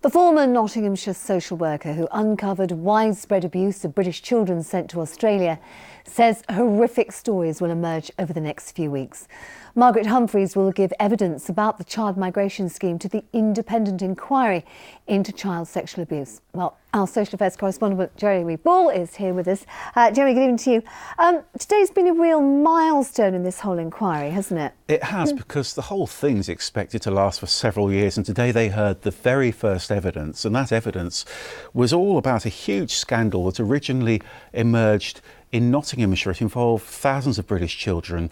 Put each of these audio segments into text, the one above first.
The former Nottinghamshire social worker who uncovered widespread abuse of British children sent to Australia says horrific stories will emerge over the next few weeks. Margaret Humphreys will give evidence about the child migration scheme to the independent inquiry into child sexual abuse. Well, our social affairs correspondent Jeremy Ball is here with us. Jeremy, good evening to you. Today's been a real milestone in this whole inquiry, hasn't it? It has, because the whole thing's expected to last for several years, and today they heard the very first evidence, and that evidence was all about a huge scandal that originally emerged in Nottinghamshire. It involved thousands of British children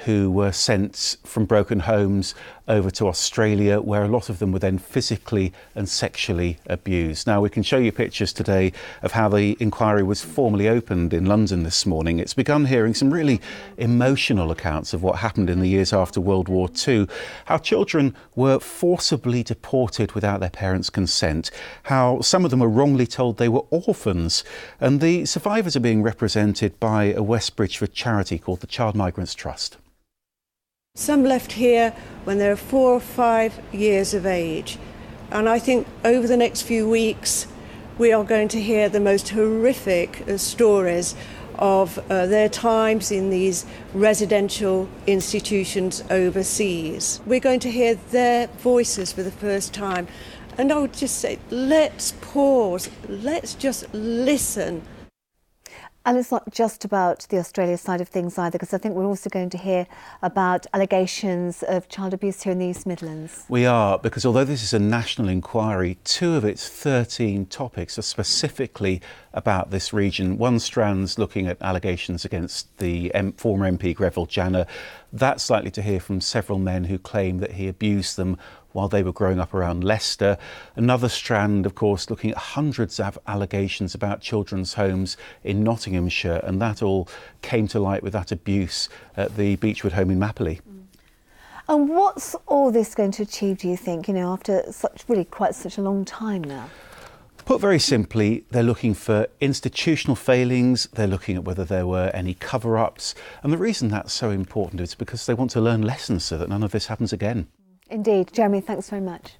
who were sent from broken homes over to Australia, where a lot of them were then physically and sexually abused. Now, we can show you pictures today of how the inquiry was formally opened in London this morning. It's begun hearing some really emotional accounts of what happened in the years after World War II, how children were forcibly deported without their parents' consent, how some of them were wrongly told they were orphans, and the survivors are being represented by a West Bridgeford charity called the Child Migrants Trust. Some left here when they were 4 or 5 years of age, and I think over the next few weeks we are going to hear the most horrific stories of their times in these residential institutions overseas. We're going to hear their voices for the first time, and I would just say, let's pause, let's just listen. And it's not just about the Australia side of things either, because I think we're also going to hear about allegations of child abuse here in the East Midlands. We are, because although this is a national inquiry, 2 of its 13 topics are specifically about this region. One strand's looking at allegations against the former MP Greville Janner. That's likely to hear from several men who claim that he abused them while they were growing up around Leicester. Another strand, of course, looking at hundreds of allegations about children's homes in Nottinghamshire, and that all came to light with that abuse at the Beechwood home in Mapley. And what's all this going to achieve, do you think, after quite such a long time now? Put very simply, they're looking for institutional failings, they're looking at whether there were any cover-ups, and the reason that's so important is because they want to learn lessons so that none of this happens again. Indeed. Jeremy, thanks very much.